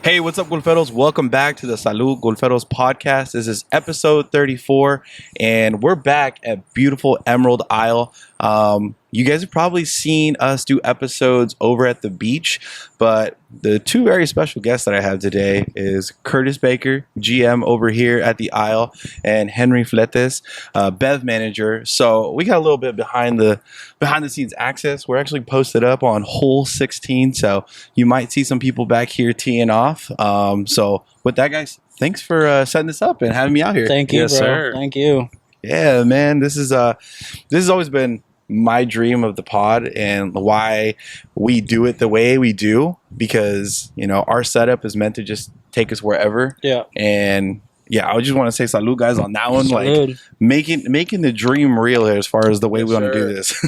Hey, what's up, Golferos? Welcome back to the Salud Golferos podcast. This is episode 34, and we're back at beautiful Emerald Isle. You guys have probably seen us do episodes over at the beach, but the two very special guests that I have today is Curtis Baker, GM over here at the Isle, and Henry Fletes, Bev Manager. So we got a little bit behind the scenes access. We're actually posted up on hole 16, so you might see some people back here teeing off. So with that, guys, thanks for setting this up and having me out here. Thank you, yes, bro. Sir. Thank you. Yeah, man, this has always been my dream of the pod and why we do it the way we do, because our setup is meant to just take us wherever. Yeah. And yeah, I just want to say salud, guys, on that one. Salud. Like making the dream real here as far as the way we want to do this.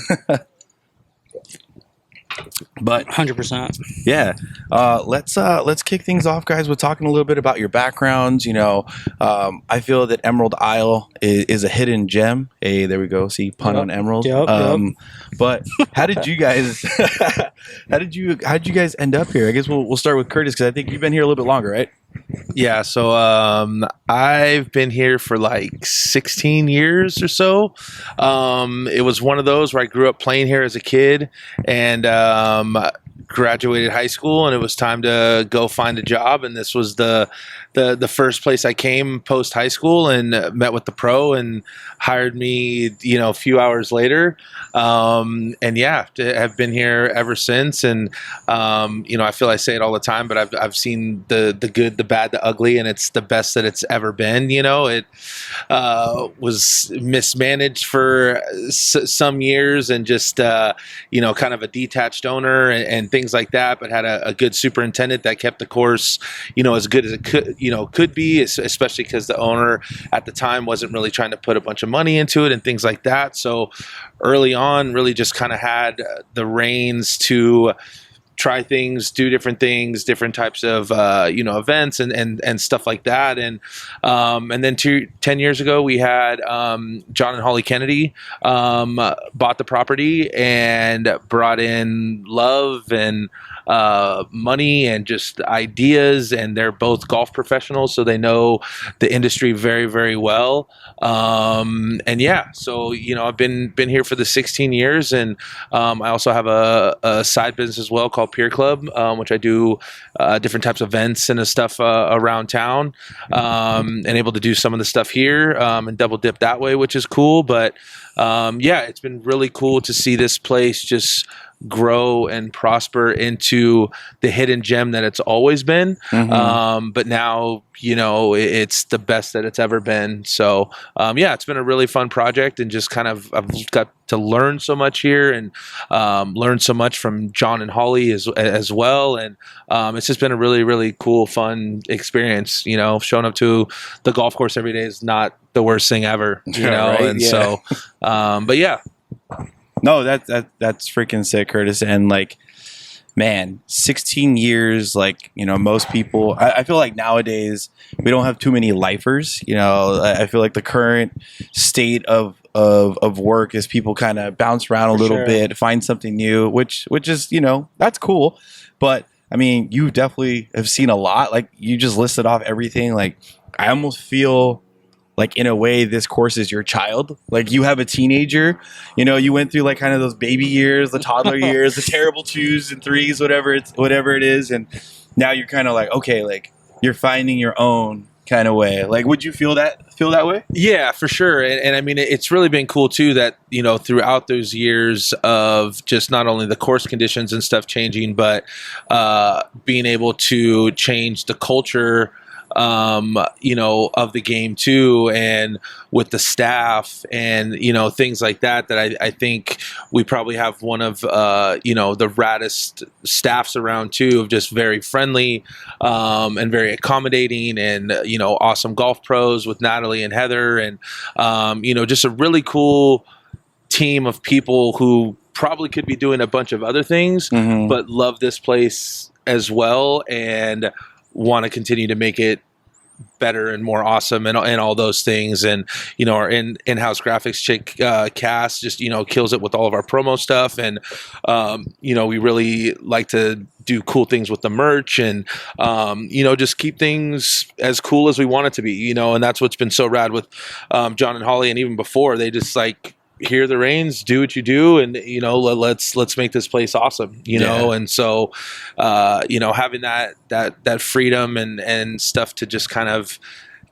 But 100%. yeah, let's kick things off, guys, with talking a little bit about your backgrounds. I feel that Emerald Isle is a hidden gem. Hey, there we go. See, pun on Emerald. Yep. But how did you guys how did you guys end up here? I guess we'll start with Curtis, because I think you've been here a little bit longer, right? Yeah, so I've been here for like 16 years or so. It was one of those where I grew up playing here as a kid and graduated high school, and it was time to go find a job. And this was the first place I came post high school, and met with the pro and hired me, a few hours later. And yeah, have been here ever since. And I feel I say it all the time, but I've seen the good, the bad, the ugly, and it's the best that it's ever been. It was mismanaged for some years, and just kind of a detached owner and things like that, but had a good superintendent that kept the course as good as it could be, especially because the owner at the time wasn't really trying to put a bunch of money into it and things like that. So early on, really just kind of had the reins to try things, do different things, different types of events and stuff like that. And then 10 years ago, we had John and Holly Kennedy bought the property and brought in love and money and just ideas, and they're both golf professionals, so they know the industry very, very well. And yeah, so I've been here for the 16 years, and I also have a side business as well called Peer Club, which I do different types of events and stuff around town, and able to do some of the stuff here and double dip that way, which is cool. But yeah, it's been really cool to see this place just grow and prosper into the hidden gem that it's always been. Mm-hmm. But now, it's the best that it's ever been. So, yeah, it's been a really fun project, and just kind of, I've got to learn so much here, and learn so much from John and Holly as well. And it's just been a really, really cool, fun experience. Showing up to the golf course every day is not the worst thing ever, Right? And yeah. So, but yeah. No, that's freaking sick, Curtis. And man, 16 years, most people, I feel like nowadays we don't have too many lifers. I feel like the current state of work is people kind of bounce around a little bit, find something new, which is, that's cool. But I mean, you definitely have seen a lot. You just listed off everything. I almost feel in a way, this course is your child. You have a teenager, you went through kind of those baby years, the toddler years, the terrible 2s and 3s, whatever it is. And now you're kind of okay, you're finding your own kind of way. Would you feel that way? Yeah, for sure. And I mean, it's really been cool too that, throughout those years of just not only the course conditions and stuff changing, but being able to change the culture of the game too, and with the staff and, things like that I think we probably have one of, the raddest staffs around too, of just very friendly, and very accommodating, and, awesome golf pros with Natalie and Heather, and, just a really cool team of people who probably could be doing a bunch of other things, but love this place as well and want to continue to make it better and more awesome, and all those things. And our in-house graphics chick, Cass, just kills it with all of our promo stuff, and we really like to do cool things with the merch, and just keep things as cool as we want it to be, and that's what's been so rad with John and Holly, and even before, they just hear the reins, do what you do, and let's make this place awesome, and so having that freedom and stuff to just kind of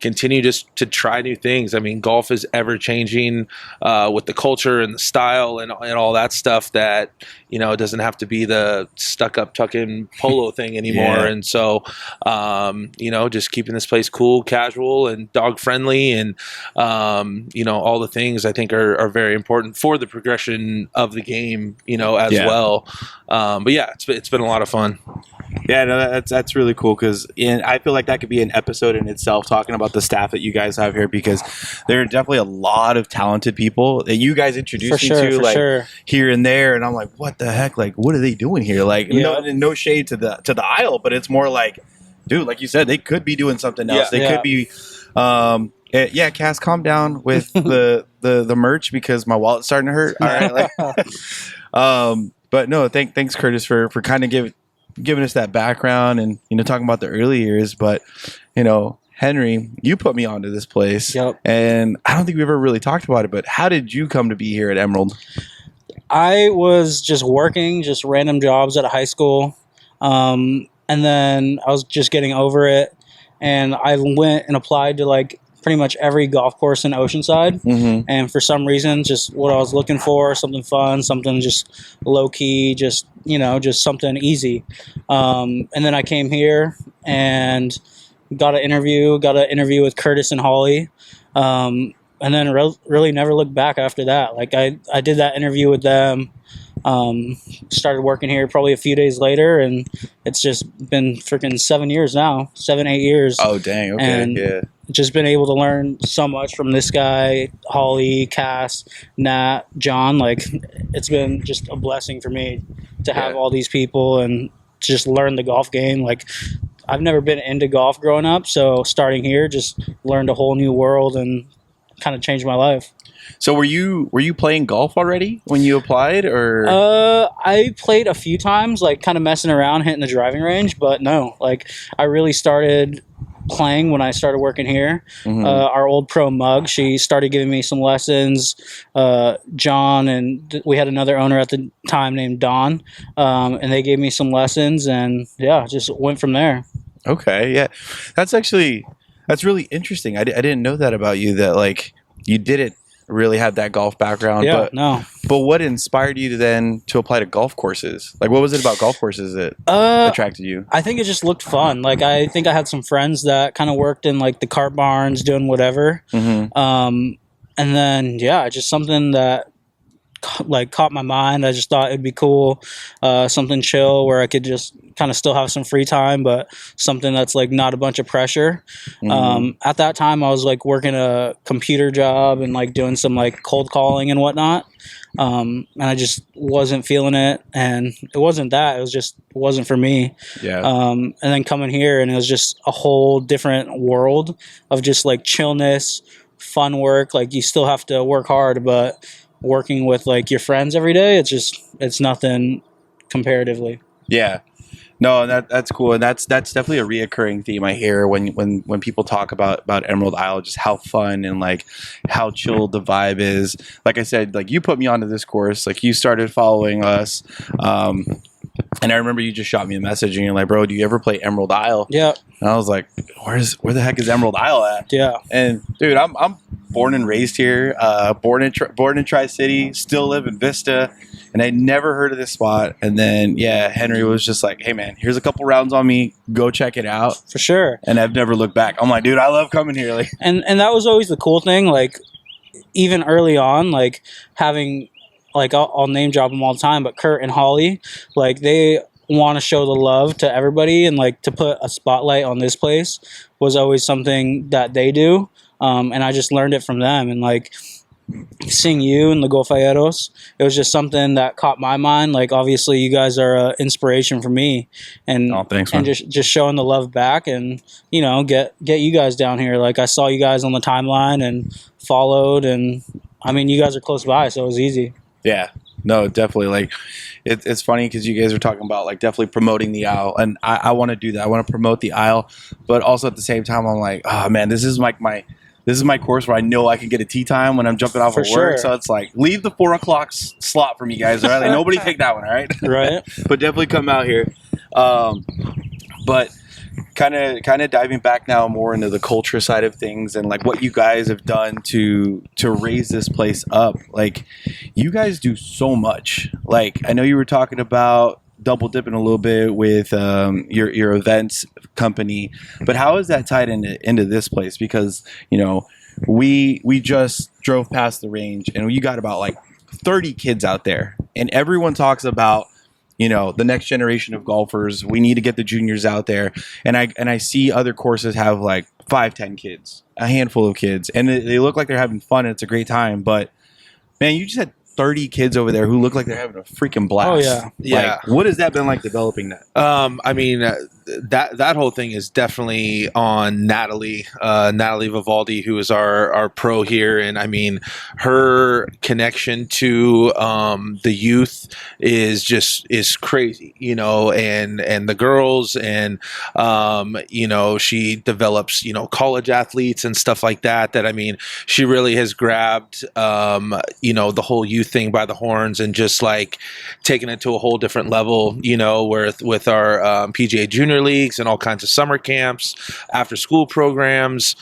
continue just to try new things. I mean, golf is ever changing with the culture and the style and all that stuff, that it doesn't have to be the stuck up tuck-in polo thing anymore. Yeah. And so just keeping this place cool, casual, and dog friendly, and all the things I think are very important for the progression of the game, as well. But yeah, it's been a lot of fun. Yeah, no, that's really cool, because I feel like that could be an episode in itself, talking about the staff that you guys have here, because there are definitely a lot of talented people that you guys introduced me to, here and there, and I'm like, what the heck? Like, what are they doing here? Like, no shade to the aisle, but it's more like, dude, like you said, they could be doing something else. They could be. Cass, calm down with the merch, because my wallet's starting to hurt. All right, but no, thanks, Curtis, for kind of giving us that background, and talking about the early years. But Henry, you put me onto this place, and I don't think we ever really talked about it. But how did you come to be here at Emerald? I was just working just random jobs at a high school, and then I was just getting over it, and I went and applied to pretty much every golf course in Oceanside. And for some reason, just what I was looking for, something fun, something just low key, just just something easy. And then I came here and got an interview with Curtis and Holly, and then really never looked back after that. I did that interview with them, started working here probably a few days later, and it's just been freaking 7 years now, 7-8 years. Oh dang, okay. And just been able to learn so much from this guy, Holly, Cass, Nat, John. It's been just a blessing for me to have all these people and just learn the golf game. I've never been into golf growing up, so starting here just learned a whole new world and kind of changed my life. So were you playing golf already when you applied, or? I played a few times, kind of messing around, hitting the driving range, but no, I really started playing when I started working here. Our old pro Mug, she started giving me some lessons. John, and we had another owner at the time named Don, and they gave me some lessons, and just went from there. Okay, yeah, that's really interesting. I didn't know that about you, that you didn't really have that golf background. But what inspired you to apply to golf courses? What was it about golf courses that attracted you? I think it just looked fun. I think I had some friends that kind of worked in the cart barns doing whatever. And then just something that caught my mind. I just thought it'd be cool, something chill where I could just kind of still have some free time, but something that's not a bunch of pressure. At that time, I was working a computer job and doing some cold calling and whatnot. And I just wasn't feeling it, and it wasn't that, it wasn't for me. And then coming here, and it was just a whole different world of just chillness, fun work. You still have to work hard, but working with your friends every day, it's nothing comparatively. Yeah. No, that's cool, and that's definitely a reoccurring theme I hear when people talk about Emerald Isle, just how fun and how chill the vibe is. Like I said, you put me onto this course, you started following us. And I remember you just shot me a message and you're like, bro, do you ever play Emerald Isle? Yeah. And I was like, where the heck is Emerald Isle at? Yeah. And dude, I'm born and raised here, born in Tri-City, still live in Vista, and I never heard of this spot. And then Henry was just like, hey man, here's a couple rounds on me, go check it out. For sure. And I've never looked back. I'm like, dude, I love coming here. Like, and that was always the cool thing. Like, even early on, like having, like I'll name drop them all the time, but Kurt and Holly, like they want to show the love to everybody, and like to put a spotlight on this place was always something that they do. And I just learned it from them. And like seeing you and the Golferos, it was just something that caught my mind. Like obviously you guys are an inspiration for me, and thanks, man. and just showing the love back, and you know, get you guys down here. Like I saw you guys on the timeline and followed, and I mean you guys are close by, so it was easy. Yeah, no, definitely. Like it's funny because you guys are talking about like definitely promoting the Isle, and I want to do that. I want to promote the Isle, but also at the same time I'm like, oh man, this is like this is my course where I know I can get a tee time when I'm jumping off of work. So it's like, leave the 4 o'clock slot for me, guys. All right, like, nobody take that one, all right? Right. But definitely come out here. But kind of diving back now more into the culture side of things and like what you guys have done to raise this place up. Like, you guys do so much. Like, I know you were talking about double dipping a little bit with your events company, but how is that tied into this place? Because you know we just drove past the range and you got about like 30 kids out there, and everyone talks about, you know, the next generation of golfers. We need to get the juniors out there, and I see other courses have like 5-10 kids, a handful of kids, and they look like they're having fun and it's a great time. But man, you just had 30 kids over there who look like they're having a freaking blast. Oh yeah. Yeah. Like, what has that been like developing that? I mean, that whole thing is definitely on Natalie Vivaldi, who is our pro here. And I mean, her connection to the youth is crazy, you know, and the girls, and you know, she develops, you know, college athletes and stuff like that. That, I mean, she really has grabbed you know, the whole youth thing by the horns and just like taking it to a whole different level, you know, with our PGA Junior Leagues and all kinds of summer camps, after school programs,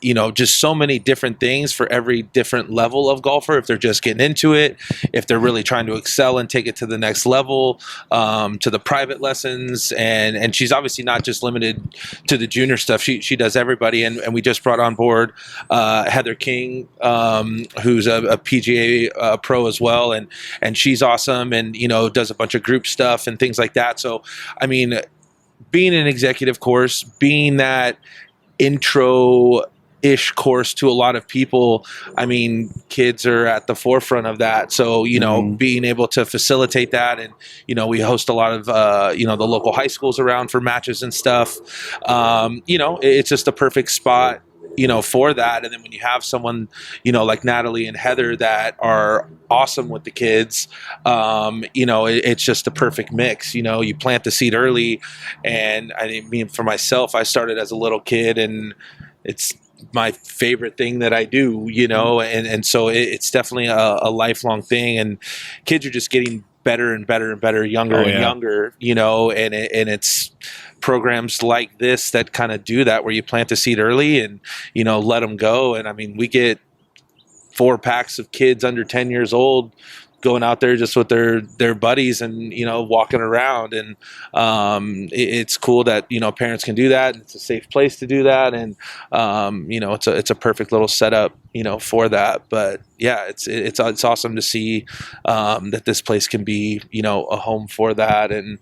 you know, just so many different things for every different level of golfer. If they're just getting into it, if they're really trying to excel and take it to the next level, to the private lessons. And she's obviously not just limited to the junior stuff. She does everybody. And we just brought on board Heather King, who's a PGA pro as well. And she's awesome, and, you know, does a bunch of group stuff and things like that. So, I mean, being an executive course, being that intro-ish course to a lot of people, I mean, kids are at the forefront of that. So, you know, being able to facilitate that, and, you know, we host a lot of, you know, the local high schools around for matches and stuff. You know, it's just a perfect spot, you know, for that. And then when you have someone, you know, like Natalie and Heather that are awesome with the kids, you know, it's just a perfect mix. You know, you plant the seed early, and I mean, for myself, I started as a little kid, and it's my favorite thing that I do, you know, and so it's definitely a lifelong thing, and kids are just getting better and better and better, younger and younger, you know, and it's programs like this that kind of do that, where you plant the seed early and, you know, let them go. And I mean, we get 4 packs of kids under 10 years old going out there just with their buddies and, you know, walking around. And it's cool that, you know, parents can do that, and it's a safe place to do that. And, you know, it's a perfect little setup, you know, for that. But yeah, it's awesome to see that this place can be, you know, a home for that. And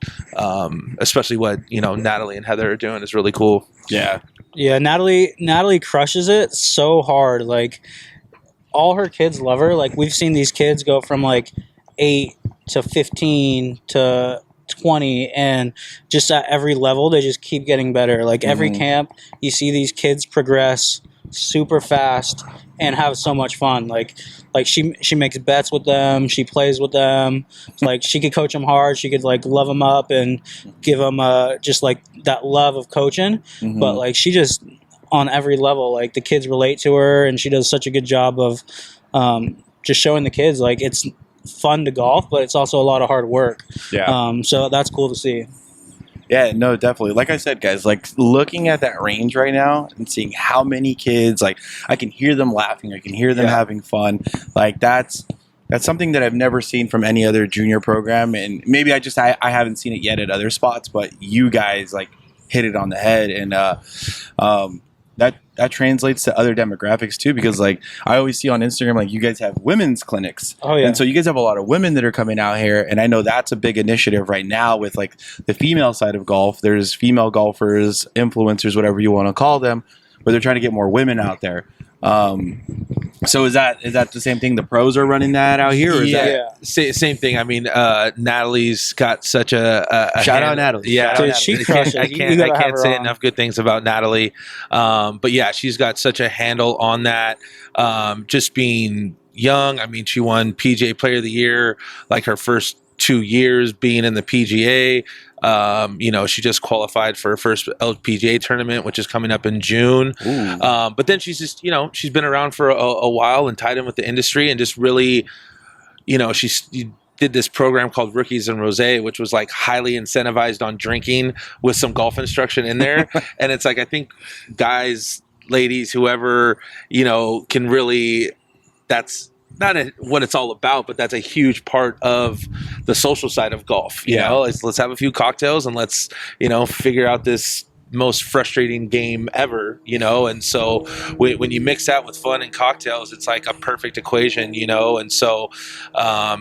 especially what, you know, Natalie and Heather are doing is really cool. Yeah. Yeah. Natalie crushes it so hard. Like, all her kids love her. Like, we've seen these kids go from like 8 to 15 to 20, and just at every level they just keep getting better. Like, every camp you see these kids progress super fast and have so much fun. Like she makes bets with them, she plays with them. Like, she could coach them hard, she could like love them up and give them just like that love of coaching. But like, she just, on every level, like, the kids relate to her, and she does such a good job of just showing the kids, like, it's fun to golf, but it's also a lot of hard work. Yeah. So that's cool to see. Yeah, no, definitely. Like I said, guys, like looking at that range right now and seeing how many kids, like I can hear them laughing, I can hear them having fun. Like that's something that I've never seen from any other junior program, and maybe I haven't seen it yet at other spots, but you guys like hit it on the head, and that translates to other demographics too, because like I always see on Instagram, like you guys have women's clinics. Oh yeah. And so you guys have a lot of women that are coming out here, and I know that's a big initiative right now with like the female side of golf. There's female golfers, influencers, whatever you want to call them, where they're trying to get more women out there. So is that the same thing? The pros are running that out here, or is that Same thing. I mean, Natalie's got such a shout out Natalie? Yeah, Dude, she crushes. I You gotta have can't her say on. enough good things about Natalie. But yeah, she's got such a handle on that. Just being young. I mean, she won PGA Player of the Year like her first 2 years being in the PGA. She just qualified for her first LPGA tournament, which is coming up in June. But then she's just, she's been around for a while and tied in with the industry, and just really, she did this program called Rookies and Rosé, which was like highly incentivized on drinking with some golf instruction in there. And it's like, I think guys, ladies, whoever, can really, that's not what it's all about, but that's a huge part of the social side of golf. You know, let's have a few cocktails and let's, figure out this most frustrating game ever, and so when you mix that with fun and cocktails, it's like a perfect equation, and so I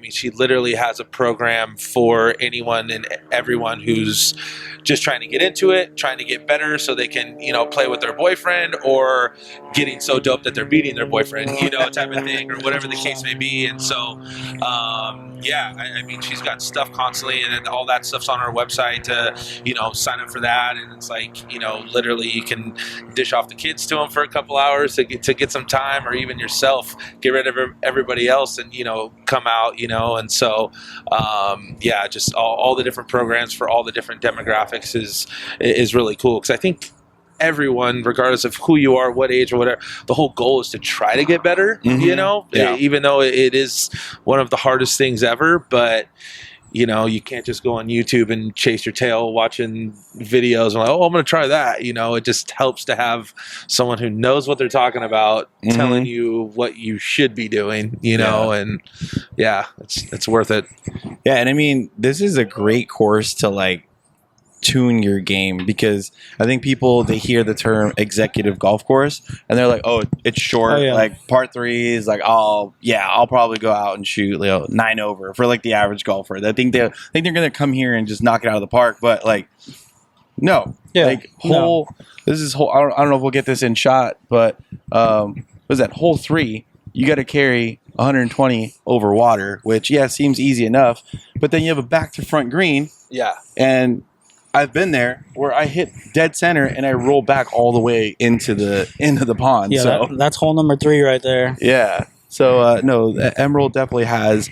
mean, she literally has a program for anyone and everyone who's just trying to get into it, trying to get better so they can, play with their boyfriend, or getting so dope that they're beating their boyfriend, type of thing, or whatever the case may be. And so I mean, she's got stuff constantly, and all that stuff's on her website to, sign up for that. And it's like, literally you can dish off the kids to them for a couple hours to get some time, or even yourself, get rid of everybody else and, come out, and so, just all the different programs for all the different demographics is really cool. Cause I think everyone, regardless of who you are, what age or whatever, the whole goal is to try to get better, even though it is one of the hardest things ever, but you can't just go on YouTube and chase your tail watching videos and like, I'm going to try that. It just helps to have someone who knows what they're talking about telling you what you should be doing, and it's worth it. Yeah. And I mean, this is a great course to like tune your game, because I think people, they hear the term executive golf course and they're like, oh, it's short, like part 3 is like, I'll probably go out and shoot 9 over for like the average golfer. They think they're gonna come here and just knock it out of the park, but like this is whole, I don't know if we'll get this in shot, but what is that, hole 3, you got to carry 120 over water, which seems easy enough, but then you have a back to front green, and I've been there where I hit dead center and I roll back all the way into the pond. Yeah, so that's hole number 3 right there. Yeah. So no, Emerald definitely has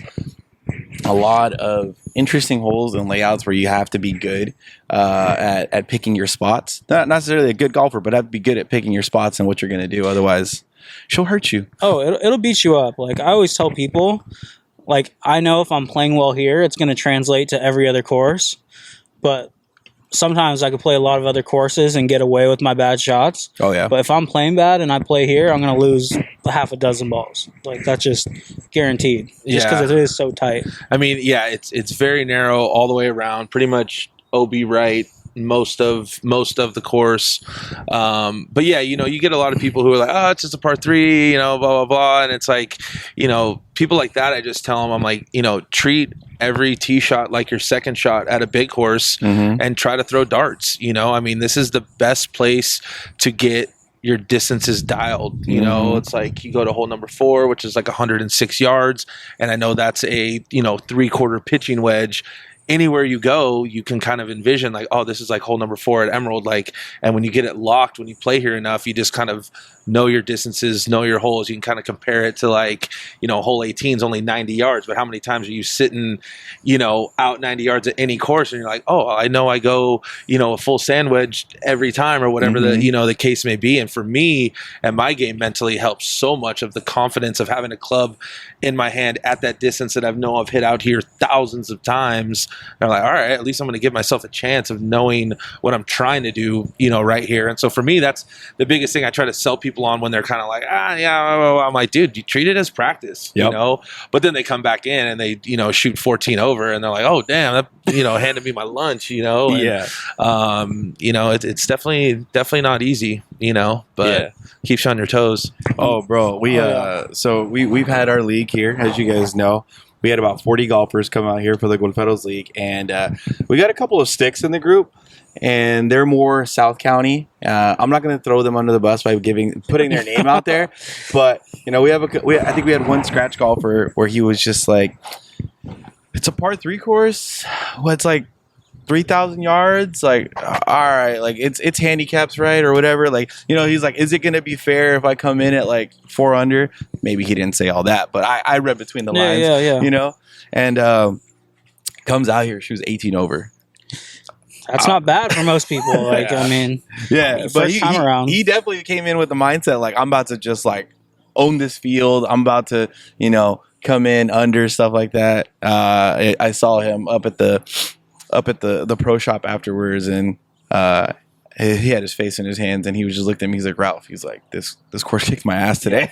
a lot of interesting holes and layouts where you have to be good at picking your spots. Not necessarily a good golfer, but have to be good at picking your spots and what you're going to do. Otherwise, she'll hurt you. Oh, it'll beat you up. Like I always tell people, like I know if I'm playing well here, it's going to translate to every other course, but sometimes I could play a lot of other courses and get away with my bad shots. Oh, yeah. But if I'm playing bad and I play here, I'm going to lose half a dozen balls. Like, that's just guaranteed. Just because it is so tight. I mean, it's very narrow all the way around. Pretty much OB right most of the course. But you get a lot of people who are like, oh, it's just a par 3, blah, blah, blah. And it's like, people like that, I just tell them, I'm like, treat every tee shot like your second shot at a big course, and try to throw darts. I mean, this is the best place to get your distances dialed. It's like you go to hole number 4, which is like 106 yards. And I know that's a, 3/4 pitching wedge. anywhere you go, you can kind of envision like, oh, this is like hole number 4 at Emerald. Like, and when you get it locked, when you play here enough, you just kind of know your distances, know your holes. You can kind of compare it to like, hole 18 is only 90 yards, but how many times are you sitting, out 90 yards at any course, and you're like, oh, I know I go, a full sand wedge every time, or whatever the case may be. And for me and my game mentally helps so much of the confidence of having a club in my hand at that distance that I've known I've hit out here thousands of times. And I'm like, all right, at least I'm going to give myself a chance of knowing what I'm trying to do, right here. And so for me, that's the biggest thing I try to sell people on when they're kind of like, yeah, I'm like, dude, you treat it as practice, but then they come back in and they, shoot 14 over and they're like, oh, damn, that, handed me my lunch, and, it's definitely not easy, but keeps you on your toes. Oh, bro, we've had our league here, as you guys know. We had about 40 golfers come out here for the Golferos League, and we got a couple of sticks in the group, and they're more South County. I'm not going to throw them under the bus by putting their name out there, but I think we had one scratch golfer where he was just like, it's a par 3 course. It's like 3,000 yards. Like, all right, like it's handicaps, right, or whatever. Like, he's like, is it going to be fair if I come in at like 4 under? Maybe he didn't say all that, but I read between the lines. Yeah. And comes out here, shoots 18 over. That's not bad for most people. Like, I mean, but he definitely came in with the mindset like, I'm about to just like own this field. I'm about to, come in under, stuff like that. I saw him up at the pro shop afterwards, and he had his face in his hands, and he was just looking at me. He's like, Ralph, he's like, this course kicked my ass today.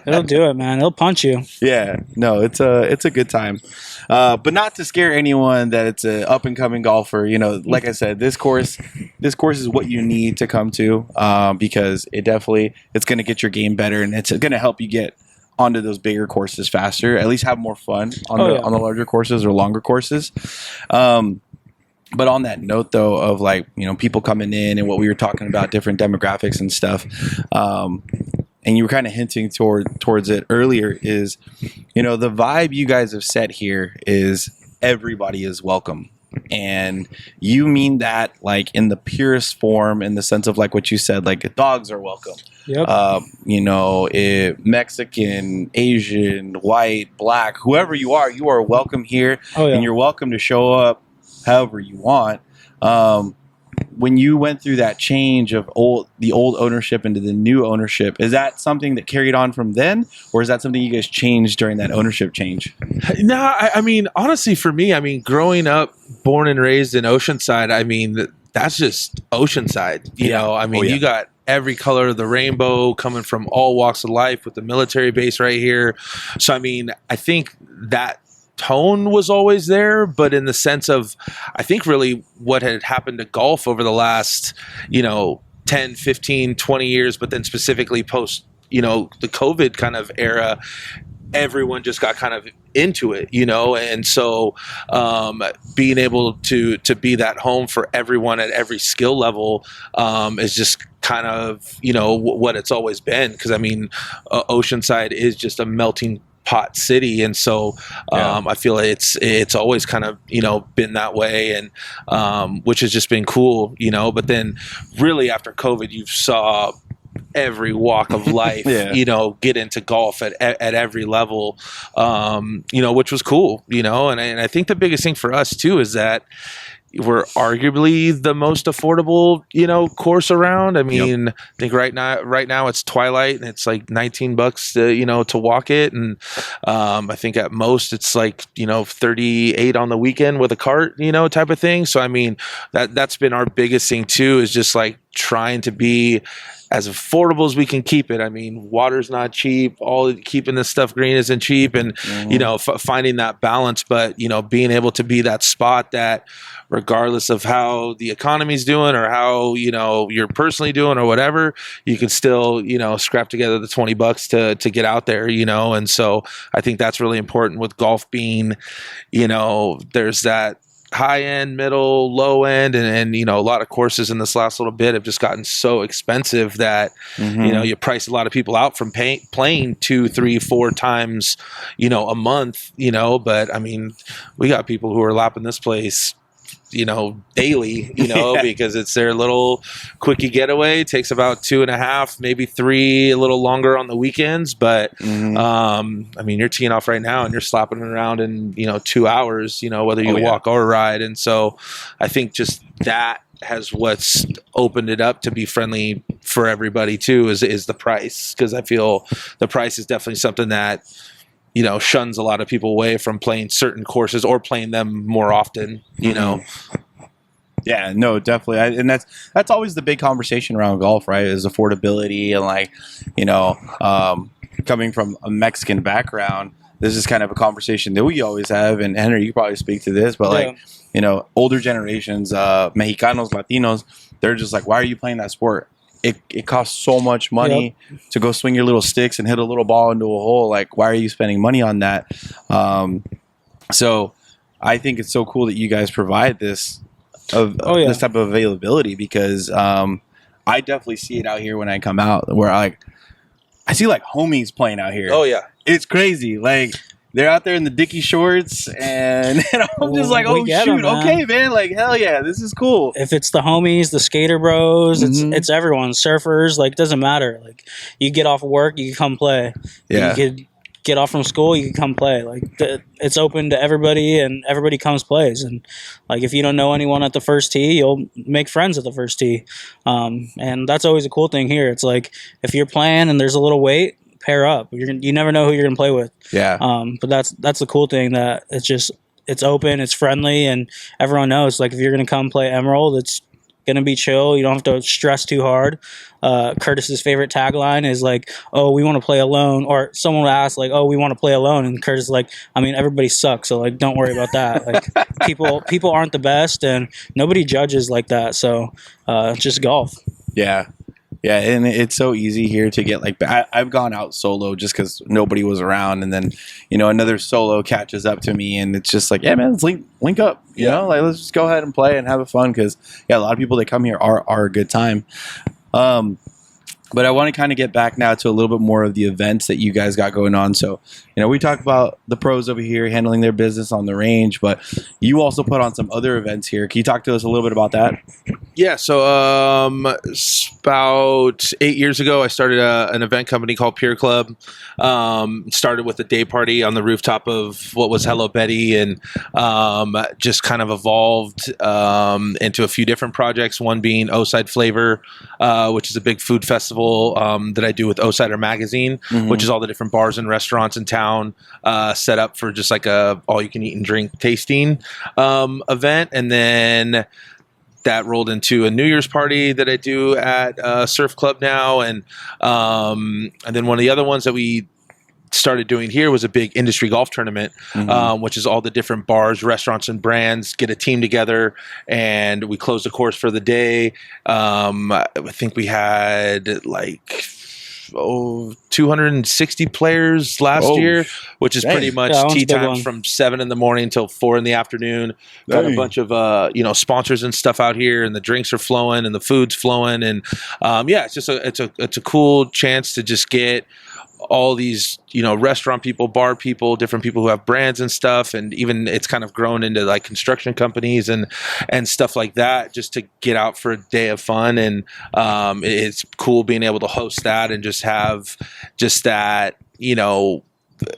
It'll do it, man. It'll punch you. Yeah, no, it's a good time, but not to scare anyone that it's an up and coming golfer. Like I said, this course is what you need to come to, because it's going to get your game better, and it's going to help you get onto those bigger courses faster. At least have more fun on the larger courses or longer courses. But on that note, though, of like, people coming in and what we were talking about, different demographics and stuff, and you were kind of hinting towards it earlier, is, the vibe you guys have set here is everybody is welcome. And you mean that like in the purest form, in the sense of like what you said, like dogs are welcome. Yep. Mexican, Asian, white, black, whoever you are welcome here. And you're welcome to show up however you want. When you went through that change of the old ownership into the new ownership, is that something that carried on from then, or is that something you guys changed during that ownership change? No, I mean, honestly, for me, growing up, born and raised in Oceanside, that's just Oceanside. You got every color of the rainbow coming from all walks of life with the military base right here. So, I think that tone was always there, but in the sense of, I think really what had happened to golf over the last, 10, 15, 20 years, but then specifically post, the COVID kind of era, everyone just got kind of into it, and so being able to be that home for everyone at every skill level is just kind of, what it's always been. Because Oceanside is just a melting pot city, and so I feel it's always kind of been that way, and which has just been cool, but then really after COVID you saw every walk of life get into golf at every level, which was cool, and I think the biggest thing for us too is that we're arguably the most affordable, course around. I think right now it's Twilight and it's like $19 to walk it. And I think at most it's like, $38 on the weekend with a cart, type of thing. So, that's been our biggest thing too, is just like trying to be as affordable as we can keep it. Water's not cheap. Keeping this stuff green isn't cheap, and finding that balance. But being able to be that spot that, regardless of how the economy's doing or how you're personally doing or whatever, you can still scrap together the $20 to get out there. And so I think that's really important with golf being, there's that high end, middle, low end, and a lot of courses in this last little bit have just gotten so expensive that you price a lot of people out from playing 2, 3, 4 times a month. But I mean, we got people who are lapping this place daily, because it's their little quickie getaway. It takes about 2.5, maybe 3, a little longer on the weekends. But I mean, you're teeing off right now and you're slapping it around in 2 hours, whether you walk or ride. And so I think just that has what's opened it up to be friendly for everybody too, is the price, because I feel the price is definitely something that shuns a lot of people away from playing certain courses or playing them more often, Yeah, no, definitely. And that's always the big conversation around golf, right? Is affordability and coming from a Mexican background, this is kind of a conversation that we always have. And Henry, you probably speak to this, but older generations, Mexicanos, Latinos, they're just like, why are you playing that sport? It costs so much money to go swing your little sticks and hit a little ball into a hole. Like, why are you spending money on that? So I think it's so cool that you guys provide this this type of availability, because I definitely see it out here when I come out, where I see like homies playing out here. Oh yeah, it's crazy. Like, they're out there in the Dickie shorts, and I'm just like, oh, shoot, okay, man, like, hell yeah, this is cool. If it's the homies, the skater bros, it's everyone, surfers, like, doesn't matter. Like, you get off of work, you can come play. Yeah. You could get off from school, you can come play. Like, it's open to everybody, and everybody comes plays. And, like, if you don't know anyone at the first tee, you'll make friends at the first tee. And that's always a cool thing here. It's like, if you're playing and there's a little wait, pair up. You never know who you're gonna play with. Yeah. But that's the cool thing, that it's open, it's friendly, and everyone knows, like, if you're gonna come play Emerald, it's gonna be chill. You don't have to stress too hard. Curtis's favorite tagline is like, "Oh, we want to play alone," or someone would ask like, "Oh, we want to play alone," and Curtis is like, "I mean, everybody sucks, so like, don't worry about that." Like, people aren't the best, and nobody judges like that. So just golf. Yeah. Yeah, and it's so easy here to get like, I've gone out solo just because nobody was around, and then another solo catches up to me, and it's just like, yeah, man, let's link up, you know, like, let's just go ahead and play and have fun, because a lot of people that come here are a good time. But I want to kind of get back now to a little bit more of the events that you guys got going on. So, we talk about the pros over here handling their business on the range, but you also put on some other events here. Can you talk to us a little bit about that? Yeah, so about 8 years ago, I started an event company called Pier Club. Started with a day party on the rooftop of what was Hello Betty, and just kind of evolved into a few different projects, one being Oceanside Flavor, which is a big food festival that I do with Oceanside Magazine, which is all the different bars and restaurants in town set up for just like a all-you-can-eat and drink tasting event. And then that rolled into a New Year's party that I do at Surf Club now, and then one of the other ones that we started doing here was a big industry golf tournament, which is all the different bars, restaurants, and brands get a team together, and we close the course for the day. I think we had like 260 players last year, which is pretty much tee times from 7 in the morning till 4 in the afternoon. Got a bunch of sponsors and stuff out here, and the drinks are flowing and the food's flowing, and it's just it's a cool chance to just get all these restaurant people, bar people, different people who have brands and stuff, and even it's kind of grown into like construction companies and stuff like that, just to get out for a day of fun. And it's cool being able to host that and just have just that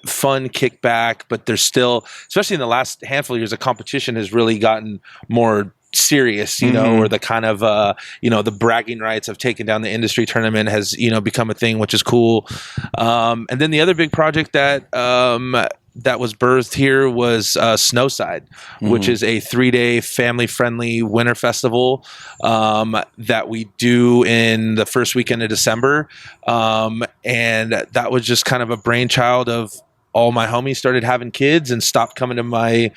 fun kickback. But there's still, especially in the last handful of years, the competition has really gotten more serious, or the kind of the bragging rights of taking down the industry tournament has become a thing, which is cool. And then the other big project that was birthed here was Snowside, which is a 3-day family-friendly winter festival that we do in the first weekend of December, and that was just kind of a brainchild of all my homies started having kids and stopped coming to my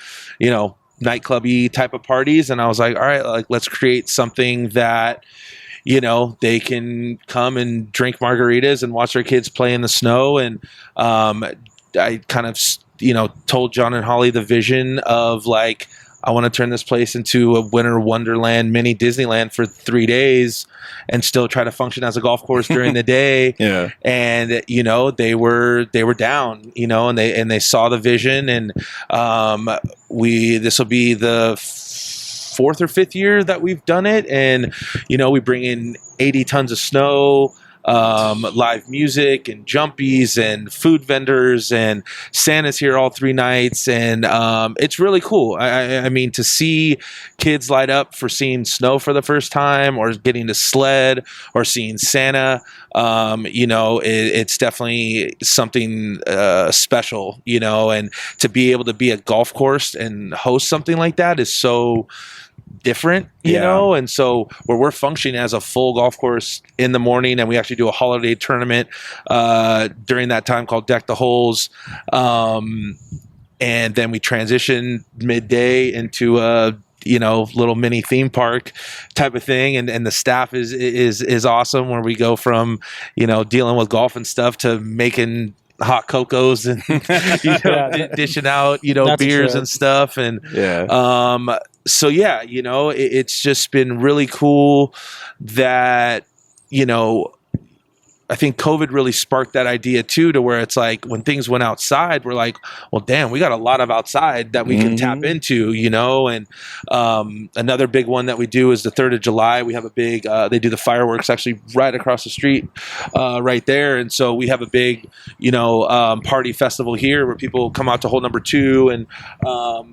nightclubby type of parties, and I was like, all right, like, let's create something that they can come and drink margaritas and watch their kids play in the snow. And I kind of told John and Holly the vision of like, I want to turn this place into a winter wonderland, mini Disneyland for 3 days and still try to function as a golf course during the day. Yeah. And, you know, they were down, you know, and they saw the vision, and this will be the fourth or fifth year that we've done it. And, you know, we bring in 80 tons of snow, live music and jumpies and food vendors, and Santa's here all 3 nights. And it's really cool. I mean, to see kids light up for seeing snow for the first time, or getting to sled, or seeing Santa, you know, it's definitely something special, you know, and to be able to be a golf course and host something like that is so different, you know. And so where we're functioning as a full golf course in the morning, and we actually do a holiday tournament during that time called Deck the Holes, and then we transition midday into a, you know, little mini theme park type of thing, and the staff is awesome, where we go from, you know, dealing with golf and stuff to making hot cocos and you know, dishing out, you know, beers and stuff. And so yeah, you know, it's just been really cool that, you know, I think COVID really sparked that idea too, to where it's like when things went outside, we're like, well, damn, we got a lot of outside that we can tap into, you know. And another big one that we do is the 3rd of July. We have a big, they do the fireworks actually right across the street right there. And so we have a big, you know, party festival here where people come out to hole number 2 and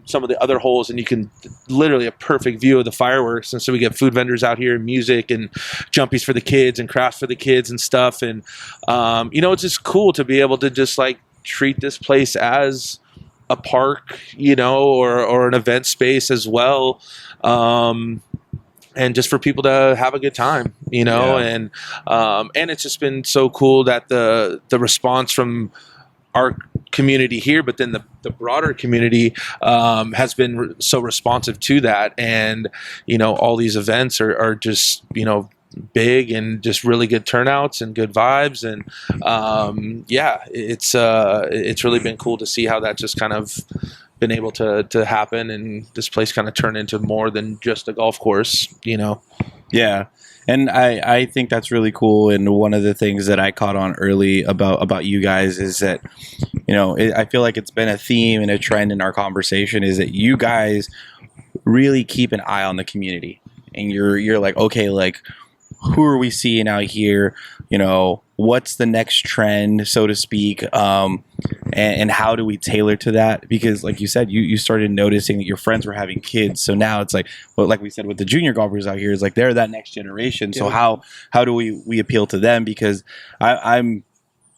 some of the other holes, and you can literally a perfect view of the fireworks. And so we get food vendors out here, and music and jumpies for the kids and crafts for the kids and stuff. And, you know, it's just cool to be able to just like treat this place as a park, you know, or an event space as well. And just for people to have a good time, you know. And it's just been so cool that the response from our community here, but then the broader community has been so responsive to that. And, you know, all these events are just, you know, big and just really good turnouts and good vibes. And it's really been cool to see how that just kind of been able to happen, and this place kind of turn into more than just a golf course, you know. Yeah. And I think that's really cool. And one of the things that I caught on early about you guys is that, you know, I feel like it's been a theme and a trend in our conversation is that you guys really keep an eye on the community, and you're like, okay, like, who are we seeing out here? You know, what's the next trend, so to speak? And how do we tailor to that? Because like you said, you started noticing that your friends were having kids. So now it's like, well, like we said with the junior golfers out here, is like they're that next generation. So how do we appeal to them? Because I'm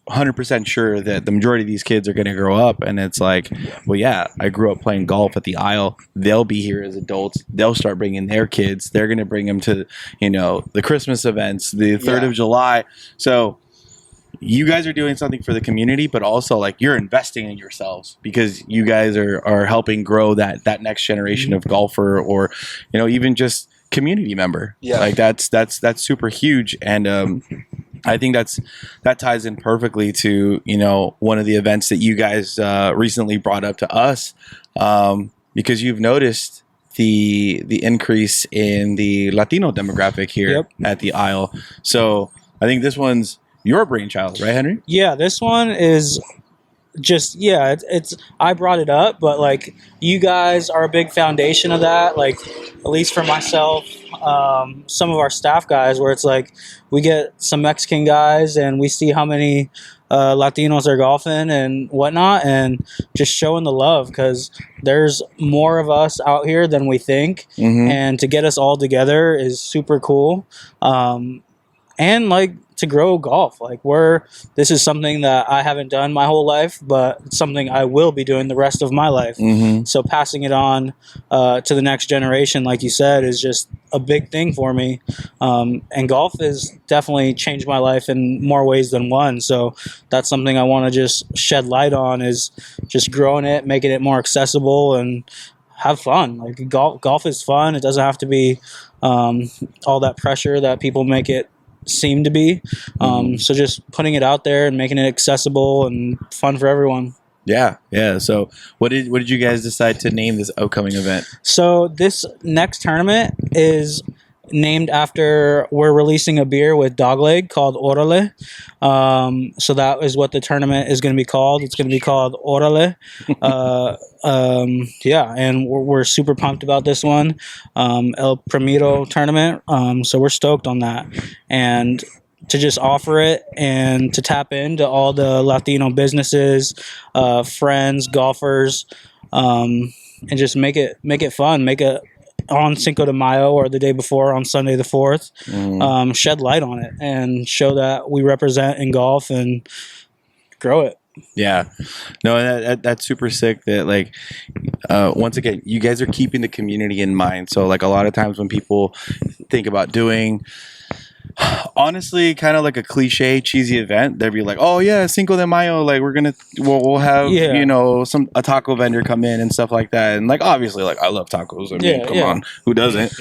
100% sure that the majority of these kids are going to grow up, and it's like, well, yeah, I grew up playing golf at the Isle. They'll be here as adults. They'll start bringing their kids. They're going to bring them to, you know, the Christmas events, the 3rd of July. So you guys are doing something for the community, but also like you're investing in yourselves, because you guys are helping grow that next generation of golfer, or, you know, even just community member. Like that's super huge. And I think that ties in perfectly to, you know, one of the events that you guys recently brought up to us, because you've noticed the increase in the Latino demographic here at the Isle. So I think this one's your brainchild, right, Henry? Yeah, this one is just, it's I brought it up, but like you guys are a big foundation of that. Like, at least for myself, some of our staff guys, where it's like we get some Mexican guys and we see how many Latinos are golfing and whatnot, and just showing the love, because there's more of us out here than we think, and to get us all together is super cool. And like to grow golf, like this is something that I haven't done my whole life, but it's something I will be doing the rest of my life. So passing it on to the next generation, like you said, is just a big thing for me. And golf has definitely changed my life in more ways than one. So that's something I want to just shed light on, is just growing it, making it more accessible, and have fun. Like golf is fun. It doesn't have to be all that pressure that people make it seem to be. So just putting it out there and making it accessible and fun for everyone. Yeah, yeah. So what did you guys decide to name this upcoming event? So this next tournament is named after, we're releasing a beer with Dogleg called Orale. So that is what the tournament is going to be called. It's going to be called Orale. Yeah, and we're super pumped about this one. El Primero tournament. So we're stoked on that. And to just offer it and to tap into all the Latino businesses, friends, golfers, and just make it fun. Make it on Cinco de Mayo or the day before on Sunday the 4th, shed light on it and show that we represent in golf and grow it. Yeah, no, that's super sick. That like, once again, you guys are keeping the community in mind. So like a lot of times when people think about doing, honestly, kind of like a cliche, cheesy event, they'd be like, "Oh yeah, Cinco de Mayo, like we'll have a taco vendor come in and stuff like that." And like obviously, like I love tacos. I mean, come on, who doesn't?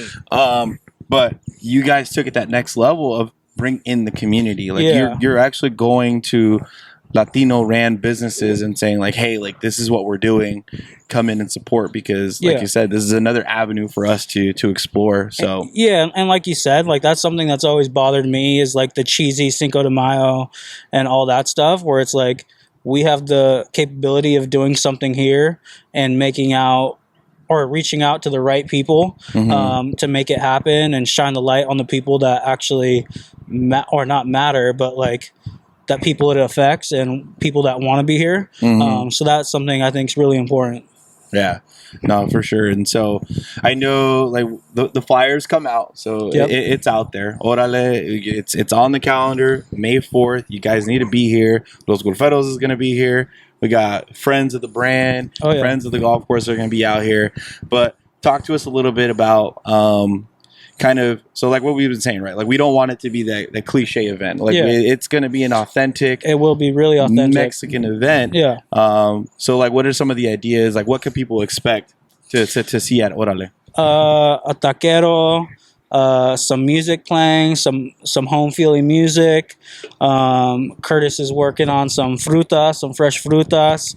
But you guys took it that next level of bring in the community. Like you're actually going to Latino ran businesses and saying like, hey, like this is what we're doing, come in and support, because like you said, this is another avenue for us to explore. So and like you said, like that's something that's always bothered me, is like the cheesy Cinco de Mayo and all that stuff, where it's like we have the capability of doing something here and making out or reaching out to the right people to make it happen and shine the light on the people that actually or not matter, but like that people it affects and people that want to be here. So that's something I think is really important. Yeah, no, for sure. And so I know like the flyers come out, so it's out there. Órale, it's on the calendar, May 4th. You guys need to be here. Los Golferos is going to be here. We got friends of the brand, friends of the golf course are going to be out here. But talk to us a little bit about kind of, so like what we've been saying, right? Like we don't want it to be the cliche event. Like it's going to be an authentic, it will be really authentic Mexican event. Yeah. So like, what are some of the ideas? Like, what can people expect to see at Órale? A taquero, some music playing, some home feeling music. Curtis is working on some frutas, some fresh frutas.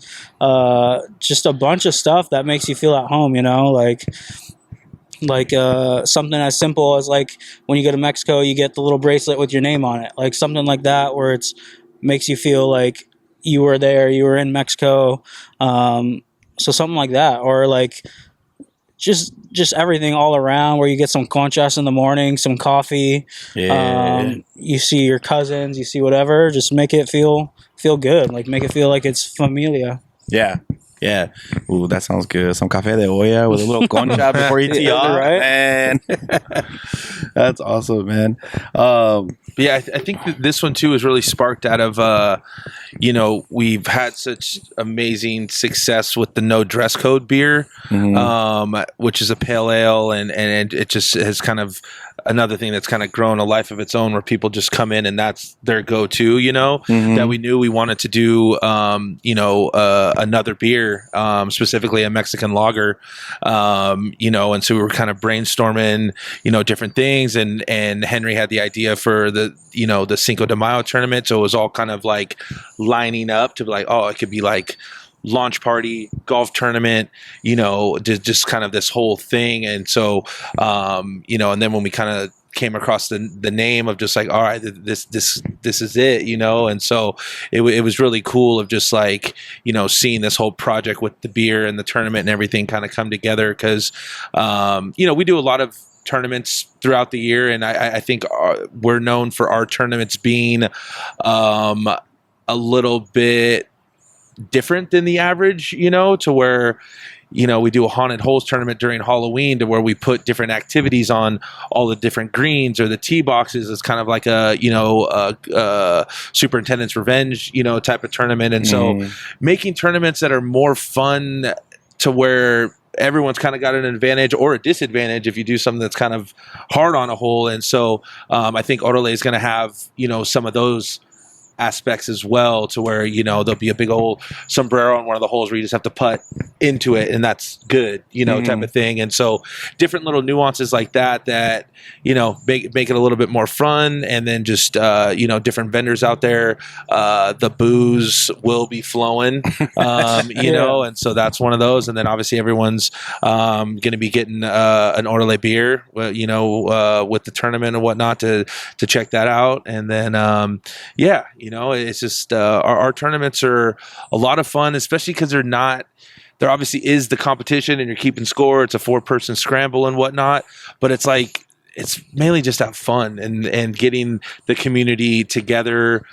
Just a bunch of stuff that makes you feel at home. You know, like something as simple as like when you go to Mexico, you get the little bracelet with your name on it, like something like that, where it's makes you feel like you were there, you were in Mexico. So something like that, or like just everything all around, where you get some conchas in the morning, some coffee. You see your cousins, you see whatever, just make it feel good, like make it feel like it's familia. Yeah. Ooh, that sounds good. Some café de olla with a little concha before you tee off, right? Man. That's awesome, man. Yeah, I think that this one too is really sparked out of, we've had such amazing success with the no dress code beer, which is a pale ale, and it just has kind of another thing that's kind of grown a life of its own, where people just come in and that's their go-to, that we knew we wanted to do, another beer, specifically a Mexican lager, and so we were kind of brainstorming, different things, and Henry had the idea for the Cinco de Mayo tournament. So it was all kind of like lining up to be like, oh, it could be like launch party, golf tournament, just kind of this whole thing. And so, and then when we kind of came across the name of just like, all right, this is it, and so it was really cool of just like, seeing this whole project with the beer and the tournament and everything kind of come together. Cause, we do a lot of tournaments throughout the year, and I think we're known for our tournaments being a little bit different than the average, to where, we do a haunted holes tournament during Halloween, to where we put different activities on all the different greens or the tee boxes. It's kind of like a Superintendent's Revenge, type of tournament. And so making tournaments that are more fun, to where everyone's kind of got an advantage or a disadvantage if you do something that's kind of hard on a hole. And so I think Orale is going to have, some of those aspects as well, to where, you know, there'll be a big old sombrero on one of the holes where you just have to putt into it, and that's good, you know, type of thing. And so different little nuances like that, you know, make it a little bit more fun. And then just, you know, different vendors out there. The booze will be flowing, you know, and so that's one of those. And then obviously everyone's going to be getting an Orale beer, you know, with the tournament and whatnot to check that out. And then, yeah, you know, it's just our tournaments are a lot of fun, especially because there obviously is the competition and you're keeping score. It's a 4-person scramble and whatnot, but it's like, it's mainly just have fun and getting the community together.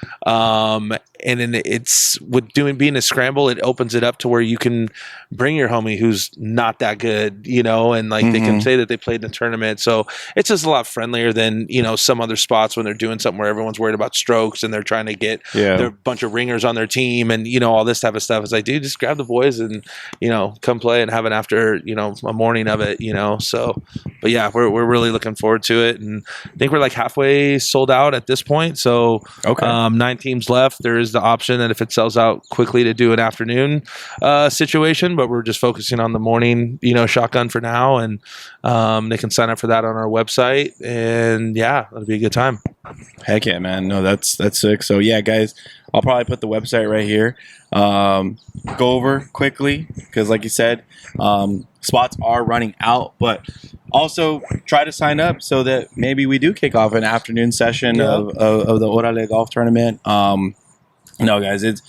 And then it's being a scramble, it opens it up to where you can bring your homie who's not that good, you know, and like they can say that they played in a tournament. So it's just a lot friendlier than, you know, some other spots when they're doing something where everyone's worried about strokes and they're trying to get their bunch of ringers on their team and, you know, all this type of stuff. It's like, dude, just grab the boys and, you know, come play and have an after, you know, a morning of it, you know. So, but yeah, we're really looking forward to it. And I think we're like halfway sold out at this point. So 9 teams left. There is the option that if it sells out quickly to do an afternoon situation, but we're just focusing on the morning, you know, shotgun for now. And they can sign up for that on our website. And yeah, it'll be a good time. Heck yeah, man. No, that's sick. So yeah, guys, I'll probably put the website right here. Go over quickly because like you said, spots are running out, but also try to sign up so that maybe we do kick off an afternoon session of the Órale Golf Tournament. No, guys, it's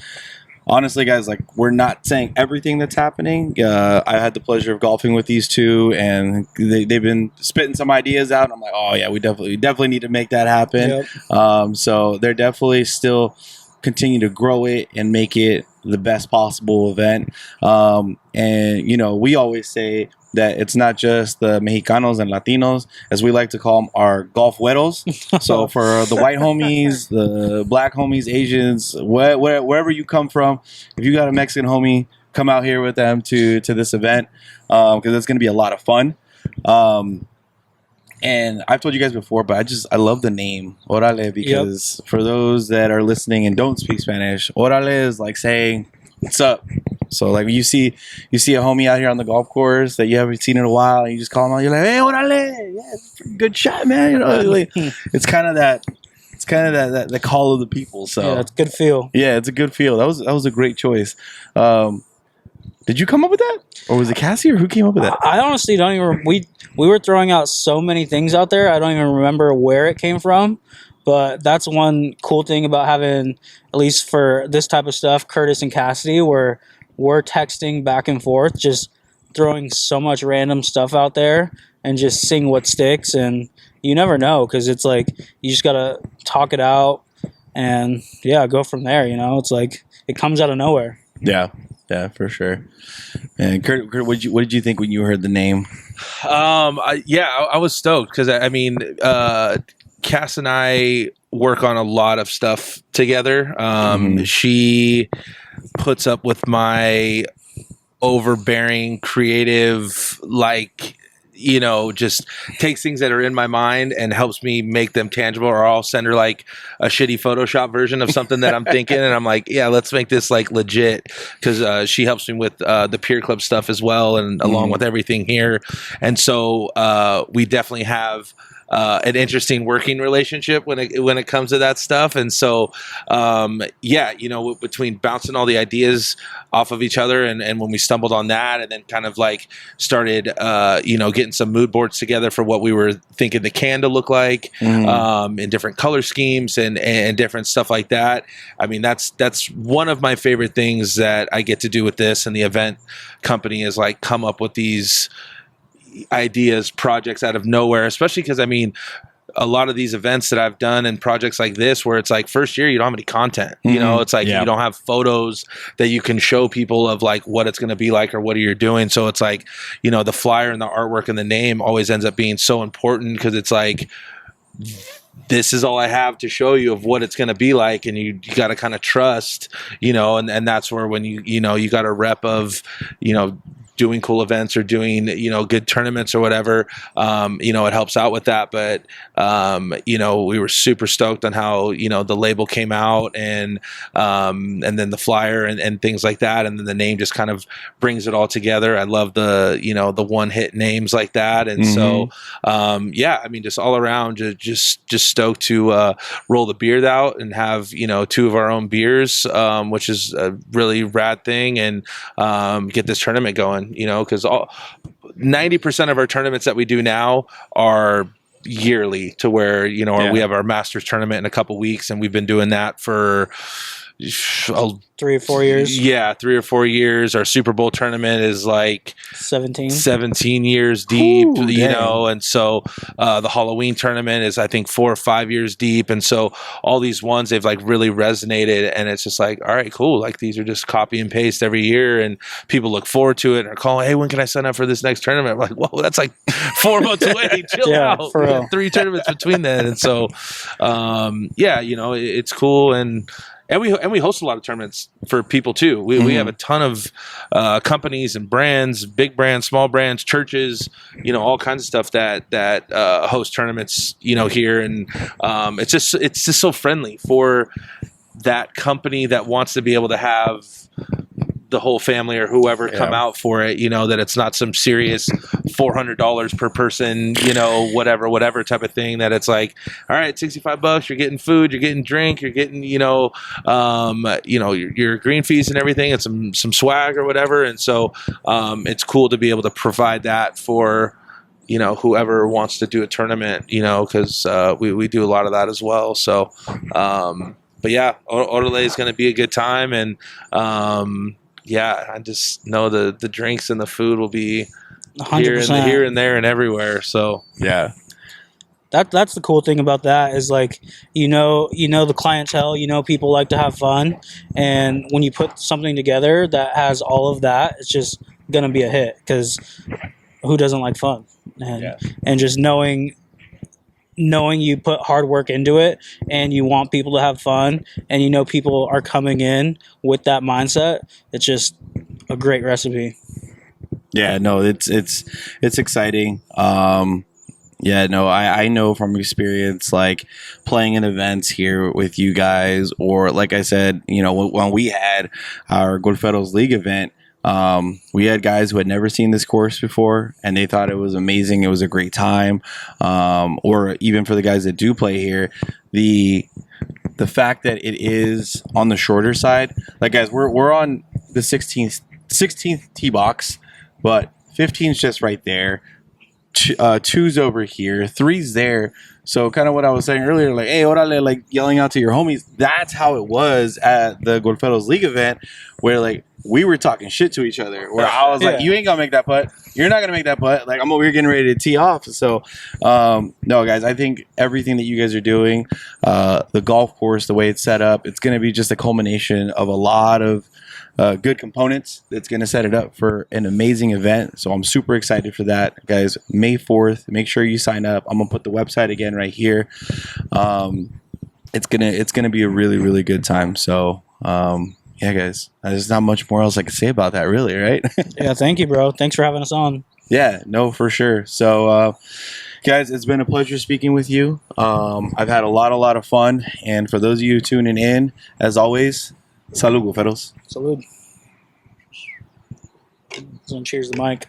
honestly, guys, like we're not saying everything that's happening. I had the pleasure of golfing with these two, and they've been spitting some ideas out. And I'm like, oh yeah, we definitely need to make that happen. Yep. So they're definitely still continue to grow it and make it the best possible event. And you know, we always say that it's not just the Mexicanos and Latinos, as we like to call them, our golf güeros. So for the white homies, the black homies, Asians, wherever you come from, if you got a Mexican homie, come out here with them to this event because it's going to be a lot of fun. And I've told you guys before, but I love the name Orale because for those that are listening and don't speak Spanish, Orale is like saying, what's up? So like you see a homie out here on the golf course that you haven't seen in a while, and you just call him out. You're like, hey, Orale, yeah, good shot, man. You know, like, it's kind of that the call of the people. So yeah, it's a good feel. Yeah, it's a good feel. That was a great choice. Did you come up with that, or was it Cassie, or who came up with that? I honestly don't even. We were throwing out so many things out there. I don't even remember where it came from. But that's one cool thing about having, at least for this type of stuff, Curtis and Cassidy, where we're texting back and forth, just throwing so much random stuff out there and just seeing what sticks. And you never know, because it's like you just got to talk it out and, yeah, go from there. You know, it's like it comes out of nowhere. Yeah, for sure. And Kurt, what did you think when you heard the name? I was stoked because, I mean, Cass and I work on a lot of stuff together. She puts up with my overbearing creative, like, you know, just takes things that are in my mind and helps me make them tangible, or I'll send her like a shitty Photoshop version of something that I'm thinking. And I'm like, yeah, let's make this like legit. Cause she helps me with the Peer Club stuff as well. And along with everything here. And so we definitely have an interesting working relationship when it comes to that stuff. And so, yeah, you know, between bouncing all the ideas off of each other and when we stumbled on that and then kind of like started, you know, getting some mood boards together for what we were thinking the can to look like, in different color schemes and different stuff like that. I mean, that's one of my favorite things that I get to do with this and the event company is like come up with these ideas, projects out of nowhere, especially because I mean a lot of these events that I've done and projects like this where it's like first year you don't have any content, you know, it's like you don't have photos that you can show people of like what it's going to be like or what you're doing. So it's like, you know, the flyer and the artwork and the name always ends up being so important because it's like this is all I have to show you of what it's going to be like. And you got to kind of trust, you know, and that's where when you know, you got a rep of, you know, doing cool events or doing, good tournaments or whatever, it helps out with that. But, we were super stoked on how, the label came out and then the flyer and things like that. And then the name just kind of brings it all together. I love the, the one hit names like that. And so, just all around just stoked to roll the beard out and have, 2 of our own beers, which is a really rad thing, and get this tournament going, because 90% of our tournaments that we do now are yearly, to where, we have our Masters tournament in a couple weeks, and we've been doing that for 3 or 4 years. Yeah, 3 or 4 years. Our Super Bowl tournament is like 17 years deep. Ooh, and so the Halloween tournament is, I think, 4 or 5 years deep. And so all these ones, they've like really resonated, and it's just like, all right, cool. Like, these are just copy and paste every year, and people look forward to it and are calling, hey, when can I sign up for this next tournament? I'm like, whoa, that's like 4 months away. Chill out. For real. 3 tournaments between then. And so, it's cool. And we host a lot of tournaments for people too. We have a ton of companies and brands, big brands, small brands, churches, all kinds of stuff that host tournaments, here. And it's just so friendly for that company that wants to be able to have the whole family or whoever come out for it, that it's not some serious $400 per person, whatever type of thing, that it's like, all right, $65, you're getting food, you're getting drink, you're getting, your green fees and everything, and some swag or whatever. And so it's cool to be able to provide that for, whoever wants to do a tournament, because we do a lot of that as well. So, but yeah, Órale is going to be a good time. And, I just know the drinks and the food will be 100%. here and there and everywhere. So that's the cool thing about that, is like, the clientele, people like to have fun, and when you put something together that has all of that, it's just gonna be a hit, because who doesn't like fun? And just knowing you put hard work into it, and you want people to have fun, and people are coming in with that mindset, it's just a great recipe. Yeah, no, it's exciting. I know from experience, like playing in events here with you guys, or like I said, when we had our Golferos League event, we had guys who had never seen this course before, and they thought it was amazing. It was a great time. Or even for the guys that do play here, the fact that it is on the shorter side, like, guys, we're on the 16th tee box, but 15's just right there. 2's over here, 3's there. So kind of what I was saying earlier, like, hey, Orale, like yelling out to your homies. That's how it was at the Golferos League event, where like we were talking shit to each other. Where I was like, you ain't gonna make that putt. You're not gonna make that putt. Like, I'm over here getting ready to tee off. So, no, guys, I think everything that you guys are doing, the golf course, the way it's set up, it's gonna be just a culmination of a lot of good components that's going to set it up for an amazing event. So I'm super excited for that, guys. May 4th, make sure you sign up. I'm going to put the website again right here. It's gonna be a really, really good time. So yeah, guys, there's not much more else I can say about that, really, right? Yeah, thank you, bro. Thanks for having us on. Yeah, no, for sure. So guys, it's been a pleasure speaking with you. I've had a lot of fun, and for those of you tuning in, as always, salud, Golferos. Salud. Cheers the mic.